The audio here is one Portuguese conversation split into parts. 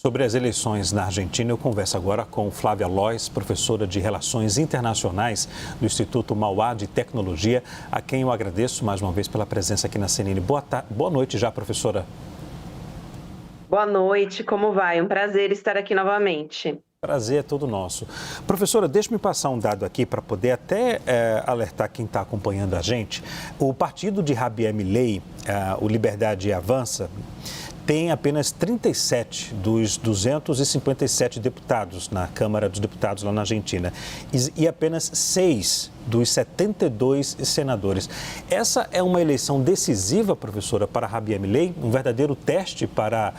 Sobre as eleições na Argentina, eu converso agora com Flávia Lois, professora de Relações Internacionais do Instituto Mauá de Tecnologia, a quem eu agradeço mais uma vez pela presença aqui na CNN. Boa noite já, professora. Boa noite, como vai? Um prazer estar aqui novamente. Prazer é todo nosso. Professora, deixe-me passar um dado aqui para poder até alertar quem está acompanhando a gente. O partido de Javier Milei, o Liberdade Avança, tem apenas 37 dos 257 deputados na Câmara dos Deputados lá na Argentina e apenas 6 dos 72 senadores. Essa é uma eleição decisiva, professora, para Javier Milei, um verdadeiro teste para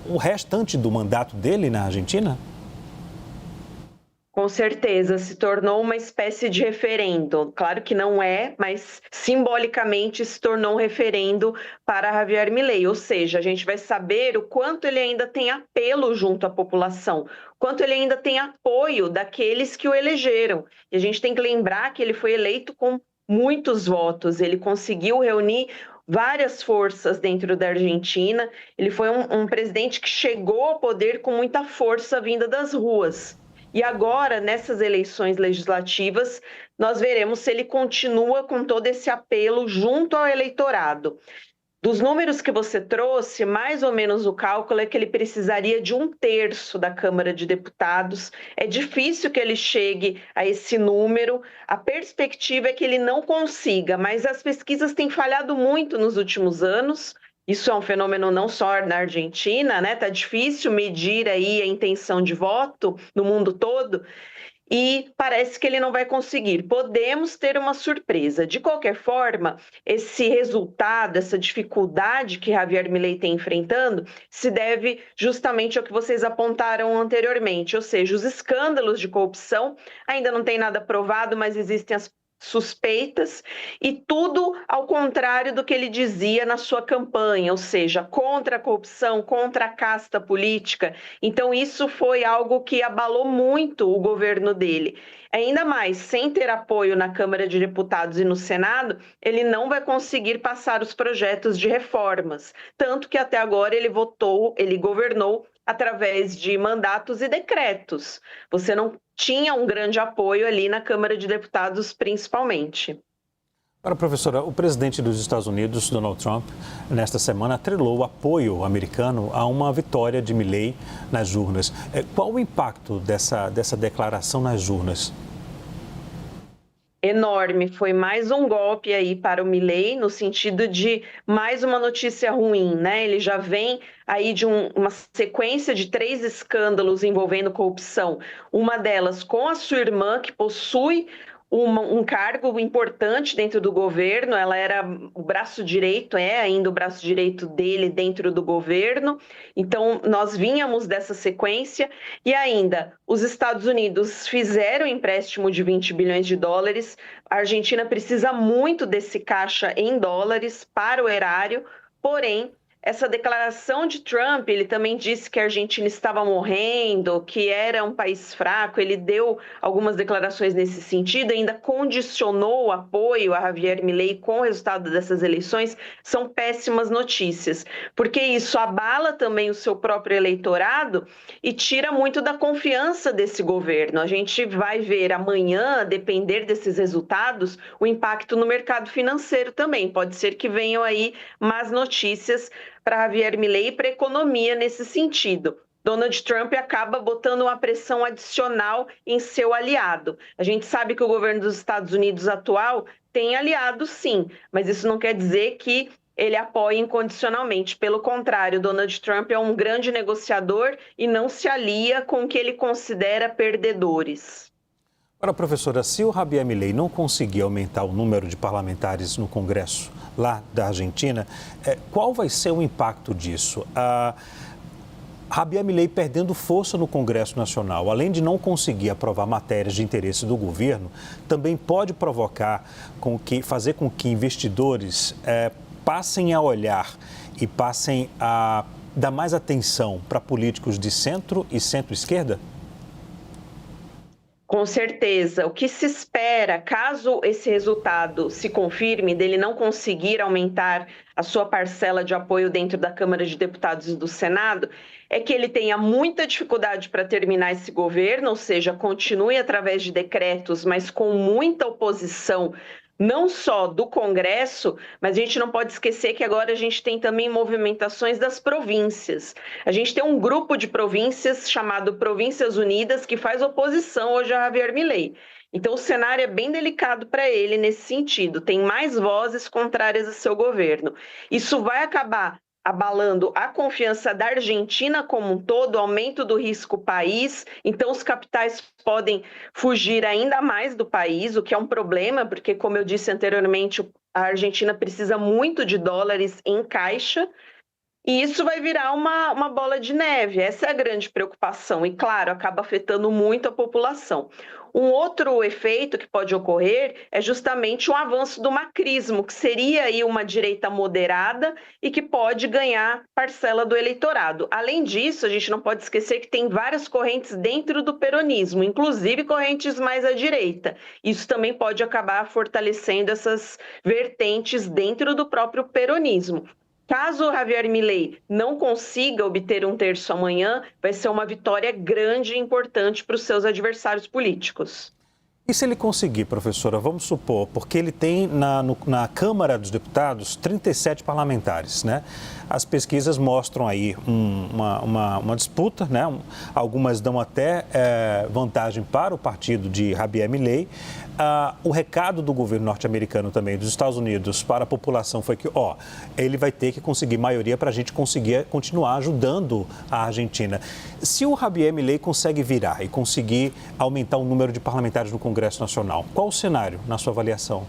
o restante do mandato dele na Argentina? Com certeza, se tornou uma espécie de referendo. Claro que não é, mas simbolicamente se tornou um referendo para Javier Milei. Ou seja, a gente vai saber o quanto ele ainda tem apelo junto à população, quanto ele ainda tem apoio daqueles que o elegeram. E a gente tem que lembrar que ele foi eleito com muitos votos, ele conseguiu reunir várias forças dentro da Argentina. Ele foi um presidente que chegou ao poder com muita força vinda das ruas. E agora, nessas eleições legislativas, nós veremos se ele continua com todo esse apelo junto ao eleitorado. Dos números que você trouxe, mais ou menos o cálculo é que ele precisaria de 1/3 da Câmara de Deputados. É difícil que ele chegue a esse número. A perspectiva é que ele não consiga, mas as pesquisas têm falhado muito nos últimos anos. Isso é um fenômeno não só na Argentina, né? Tá difícil medir aí a intenção de voto no mundo todo e parece que ele não vai conseguir. Podemos ter uma surpresa. De qualquer forma, esse resultado, essa dificuldade que Javier Milei tem enfrentando, se deve justamente ao que vocês apontaram anteriormente, ou seja, os escândalos de corrupção. Ainda não tem nada provado, mas existem as suspeitas, e tudo ao contrário do que ele dizia na sua campanha, ou seja, contra a corrupção, contra a casta política. Então isso foi algo que abalou muito o governo dele. Ainda mais, sem ter apoio na Câmara de Deputados e no Senado, ele não vai conseguir passar os projetos de reformas. Tanto que até agora ele governou através de mandatos e decretos. Você não tinha um grande apoio ali na Câmara de Deputados, principalmente. Agora, professora, o presidente dos Estados Unidos, Donald Trump, nesta semana atrelou o apoio americano a uma vitória de Milei nas urnas. Qual o impacto dessa declaração nas urnas? Enorme, foi mais um golpe aí para o Milei, no sentido de mais uma notícia ruim, né? Ele já vem aí de uma sequência de 3 escândalos envolvendo corrupção, uma delas com a sua irmã, que possui um cargo importante dentro do governo. Ela era o braço direito, é ainda o braço direito dele dentro do governo. Então, nós vínhamos dessa sequência e ainda os Estados Unidos fizeram um empréstimo de 20 bilhões de dólares. A Argentina precisa muito desse caixa em dólares para o erário, porém, essa declaração de Trump, ele também disse que a Argentina estava morrendo, que era um país fraco. Ele deu algumas declarações nesse sentido, ainda condicionou o apoio a Javier Milei com o resultado dessas eleições. São péssimas notícias, porque isso abala também o seu próprio eleitorado e tira muito da confiança desse governo. A gente vai ver amanhã, a depender desses resultados, o impacto no mercado financeiro também. Pode ser que venham aí más notícias para Javier Milei e para a economia nesse sentido. Donald Trump acaba botando uma pressão adicional em seu aliado. A gente sabe que o governo dos Estados Unidos atual tem aliados, sim, mas isso não quer dizer que ele apoia incondicionalmente. Pelo contrário, Donald Trump é um grande negociador e não se alia com o que ele considera perdedores. Agora, professora, se o Javier Milei não conseguir aumentar o número de parlamentares no Congresso lá da Argentina, qual vai ser o impacto disso? Javier Milei perdendo força no Congresso Nacional, além de não conseguir aprovar matérias de interesse do governo, também pode fazer com que investidores passem a olhar e passem a dar mais atenção para políticos de centro e centro-esquerda? Com certeza. O que se espera, caso esse resultado se confirme, dele não conseguir aumentar a sua parcela de apoio dentro da Câmara de Deputados e do Senado, é que ele tenha muita dificuldade para terminar esse governo, ou seja, continue através de decretos, mas com muita oposição, não só do Congresso, mas a gente não pode esquecer que agora a gente tem também movimentações das províncias. A gente tem um grupo de províncias chamado Províncias Unidas que faz oposição hoje a Javier Milei. Então o cenário é bem delicado para ele nesse sentido. Tem mais vozes contrárias a seu governo. Isso vai acabar abalando a confiança da Argentina como um todo, aumento do risco país, então os capitais podem fugir ainda mais do país, o que é um problema, porque, como eu disse anteriormente, a Argentina precisa muito de dólares em caixa, e isso vai virar uma bola de neve, essa é a grande preocupação, e claro, acaba afetando muito a população. Um outro efeito que pode ocorrer é justamente um avanço do macrismo, que seria aí uma direita moderada e que pode ganhar parcela do eleitorado. Além disso, a gente não pode esquecer que tem várias correntes dentro do peronismo, inclusive correntes mais à direita. Isso também pode acabar fortalecendo essas vertentes dentro do próprio peronismo. Caso Javier Milei não consiga obter um terço amanhã, vai ser uma vitória grande e importante para os seus adversários políticos. E se ele conseguir, professora, vamos supor, porque ele tem na Câmara dos Deputados 37 parlamentares, né? As pesquisas mostram aí uma disputa, né? Algumas dão até vantagem para o partido de Javier Milei. O recado do governo norte-americano também, dos Estados Unidos, para a população foi que, ele vai ter que conseguir maioria para a gente conseguir continuar ajudando a Argentina. Se o Javier Milei consegue virar e conseguir aumentar o número de parlamentares no Congresso Nacional, qual o cenário, na sua avaliação?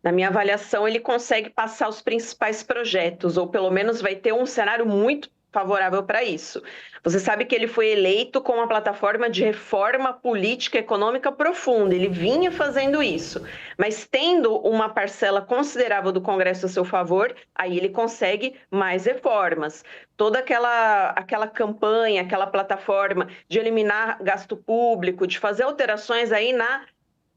Na minha avaliação, ele consegue passar os principais projetos, ou pelo menos vai ter um cenário muito favorável para isso. Você sabe que ele foi eleito com uma plataforma de reforma política e econômica profunda, ele vinha fazendo isso, mas tendo uma parcela considerável do Congresso a seu favor, aí ele consegue mais reformas. Toda aquela campanha, aquela plataforma de eliminar gasto público, de fazer alterações aí na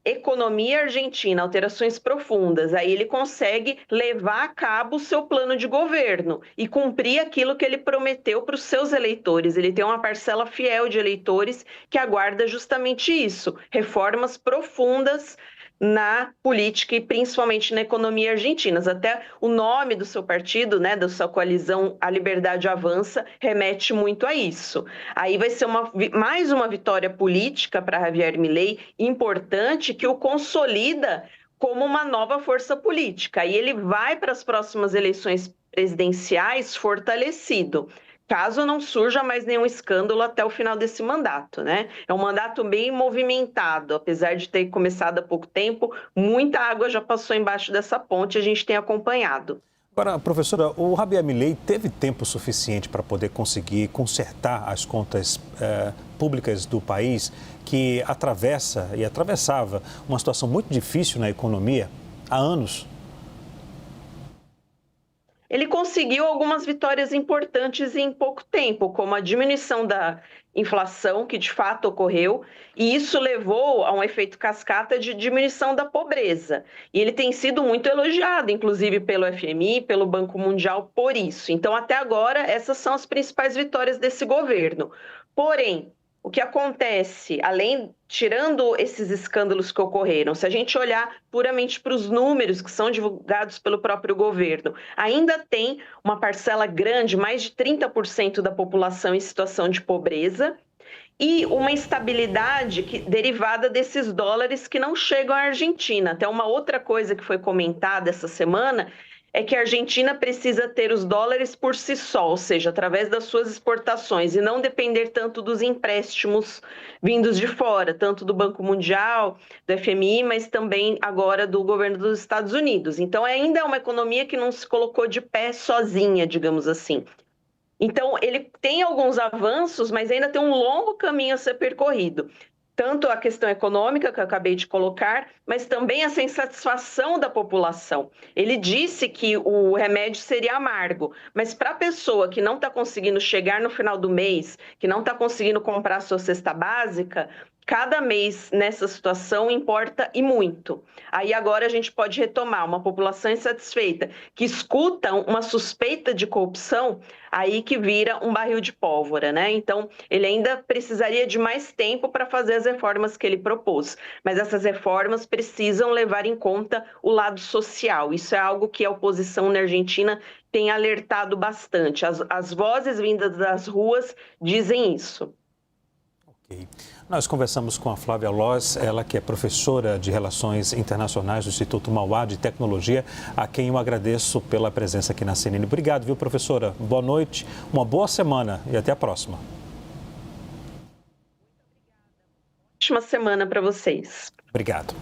economia argentina, alterações profundas, aí ele consegue levar a cabo o seu plano de governo e cumprir aquilo que ele prometeu para os seus eleitores. Ele tem uma parcela fiel de eleitores que aguarda justamente isso, reformas profundas na política e principalmente na economia argentina. Até o nome do seu partido, né, da sua coalizão A Liberdade Avança, remete muito a isso. Aí vai ser mais uma vitória política para Javier Milei, importante, que o consolida como uma nova força política. E ele vai para as próximas eleições presidenciais fortalecido, caso não surja mais nenhum escândalo até o final desse mandato, né? É um mandato bem movimentado, apesar de ter começado há pouco tempo, muita água já passou embaixo dessa ponte, a gente tem acompanhado. Agora, professora, o Javier Milei teve tempo suficiente para poder conseguir consertar as contas públicas do país, que atravessa e atravessava uma situação muito difícil na economia há anos? Ele conseguiu algumas vitórias importantes em pouco tempo, como a diminuição da inflação, que de fato ocorreu, e isso levou a um efeito cascata de diminuição da pobreza. E ele tem sido muito elogiado, inclusive pelo FMI, pelo Banco Mundial, por isso. Então, até agora, essas são as principais vitórias desse governo. Porém, o que acontece, tirando esses escândalos que ocorreram, se a gente olhar puramente para os números que são divulgados pelo próprio governo, ainda tem uma parcela grande, mais de 30% da população em situação de pobreza, e uma instabilidade derivada desses dólares que não chegam à Argentina. Até uma outra coisa que foi comentada essa semana é que a Argentina precisa ter os dólares por si só, ou seja, através das suas exportações, e não depender tanto dos empréstimos vindos de fora, tanto do Banco Mundial, do FMI, mas também agora do governo dos Estados Unidos. Então, ainda é uma economia que não se colocou de pé sozinha, digamos assim. Então, ele tem alguns avanços, mas ainda tem um longo caminho a ser percorrido. tanto a questão econômica que eu acabei de colocar, mas também essa insatisfação da população. Ele disse que o remédio seria amargo, mas para a pessoa que não está conseguindo chegar no final do mês, que não está conseguindo comprar a sua cesta básica, cada mês nessa situação importa e muito. Aí agora a gente pode retomar uma população insatisfeita que escuta uma suspeita de corrupção, aí que vira um barril de pólvora, né? Então, ele ainda precisaria de mais tempo para fazer as reformas que ele propôs, mas essas reformas precisam levar em conta o lado social. Isso é algo que a oposição na Argentina tem alertado bastante. As vozes vindas das ruas dizem isso. Ok. Nós conversamos com a Flávia Loz, ela que é professora de Relações Internacionais do Instituto Mauá de Tecnologia, a quem eu agradeço pela presença aqui na CNN. Obrigado, viu, professora? Boa noite, uma boa semana e até a próxima. Ótima semana para vocês. Obrigado.